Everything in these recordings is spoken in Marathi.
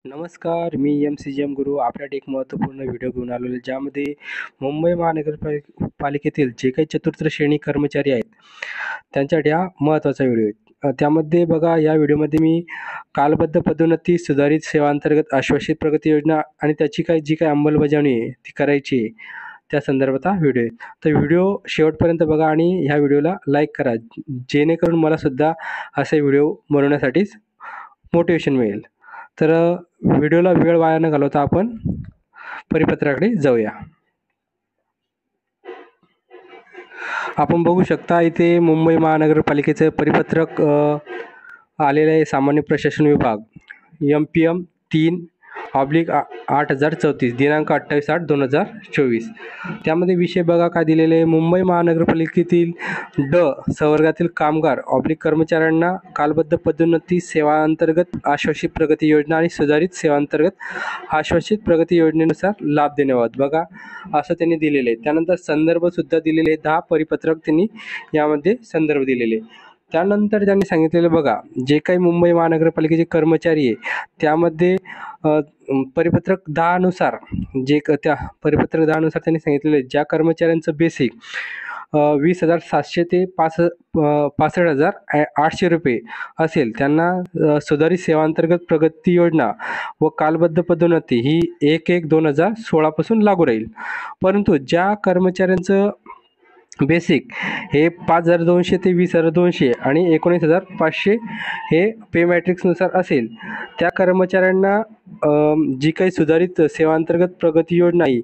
नमस्कार, मी MCGM गुरु आपल्यासाठी एक महत्त्वपूर्ण व्हिडिओ घेऊन आलेलो आहे, ज्यामध्ये मुंबई महानगरपालिकेतील जे काही चतुर्थ श्रेणी कर्मचारी आहेत, त्यांच्यासाठी हा महत्त्वाचा व्हिडिओ आहे. त्यामध्ये बघा, या व्हिडिओमध्ये मी कालबद्ध पदोन्नती, सुधारित सेवांतर्गत आश्वासित प्रगती योजना आणि त्याची जी काही अंमलबजावणी आहे, ती करायची आहे, त्या संदर्भात हा व्हिडिओ आहे. तर व्हिडिओ शेवटपर्यंत बघा आणि ह्या व्हिडिओला लाईक करा, जेणेकरून मलासुद्धा असे व्हिडिओ बनवण्यासाठीच मोटिवेशन मिळेल. तर व्हिडिओला वेळ वाया न घालवता आपण परिपत्राकडे जाऊया. आपण बघू शकता, इथे मुंबई महानगरपालिकेचं परिपत्रक आलेलं आहे. सामान्य प्रशासन विभाग MPM 3/8034 दिनांक 28/8/2024. त्यामध्ये विषय बघा काय दिलेले आहे. मुंबई महानगरपालिकेतील संवर्गातील कामगार कर्मचाऱ्यांना कालबद्ध पदोन्नती, सेवांतर्गत आश्वासित प्रगती योजना आणि सुधारित सेवांतर्गत आश्वासित प्रगती योजनेनुसार लाभ देण्याबाबत बघा असं त्यांनी दिलेले आहे. त्यानंतर संदर्भ सुद्धा दिलेले आहे. 10 परिपत्रक त्यांनी यामध्ये संदर्भ दिलेले. त्यानंतर त्यांनी सांगितलेलं बघा, जे काही मुंबई महानगरपालिकेचे कर्मचारी आहे, त्यामध्ये परिपत्रक 10 नुसार त्या परिपत्रक 10 नुसार त्यांनी सांगितलेलं आहे, ज्या कर्मचाऱ्यांचं बेसिक 20,700 ते 65,800 रुपये असेल, त्यांना सुधारित सेवांतर्गत प्रगती योजना व कालबद्ध पदोन्नती ही 1/1/2016 पासून लागू राहील. परंतु ज्या कर्मचाऱ्यांचं बेसिक हे 5,200 ते 20,200 आणि 19,500 हे पे मॅट्रिक्सनुसार असेल, त्या कर्मचाऱ्यांना जी काही सुधारित सेवांतर्गत प्रगती योजना आहे,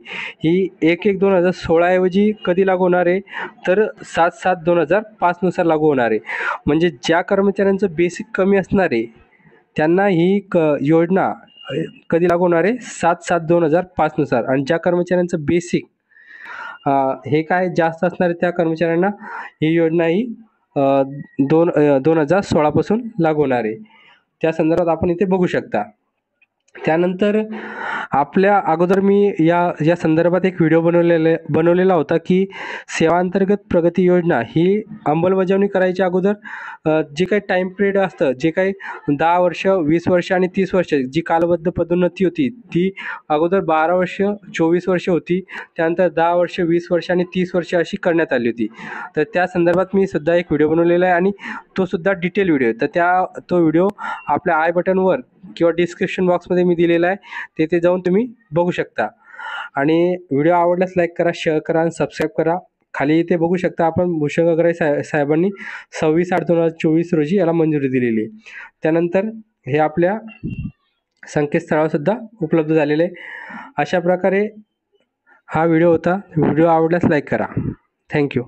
ही 1/1/2016 ऐवजी कधी लागू होणार आहे, तर 7/7/2005 नुसार लागू होणार आहे. म्हणजे ज्या कर्मचाऱ्यांचं बेसिक कमी असणार आहे, त्यांना ही योजना कधी लागू होणार आहे, 7/7/2005 नुसार. आणि ज्या कर्मचाऱ्यांचं बेसिक हे काय जास्त असणार आहे, त्या कर्मचाऱ्यांना ही योजना ही 2016 पासून लागू होणार आहे. त्या संदर्भात आपण इथे बघू शकता. त्यानंतर आपल्या अगोदर मी या संदर्भात एक व्हिडिओ बनवलेला होता, की सेवांतर्गत प्रगती योजना ही अंमलबजावणी करायच्या अगोदर जे काही टाईम पिरियड असतं, जे काही 10 वर्ष, 20 वर्ष आणि 30 वर्ष जी कालबद्ध पदोन्नती होती, ती अगोदर 12 वर्ष, 24 वर्ष होती. त्यानंतर 10 वर्ष, 20 वर्ष आणि 30 वर्ष अशी करण्यात आली होती. तर त्या संदर्भात मी सुद्धा एक व्हिडिओ बनवलेला आहे आणि तो सुद्धा डिटेल व्हिडिओ आहे. तर तो व्हिडिओ आपल्या आय बटनवर किंवा डिस्क्रिप्शन बॉक्समध्ये मी दिलेला आहे, तेथे जाऊन तुम्ही बघू शकता. आणि व्हिडिओ आवडल्यास लाईक करा, शेअर करा आणि सबस्क्राईब करा. खाली इथे बघू शकता आपण, भूषण गगराई साहेबांनी 26/8/2024 रोजी याला मंजुरी दिलेली आहे. त्यानंतर हे आपल्या संकेतस्थळावर सुद्धा उपलब्ध झालेले आहे. अशा प्रकारे हा व्हिडिओ होता. व्हिडिओ आवडल्यास लाईक करा. थँक्यू.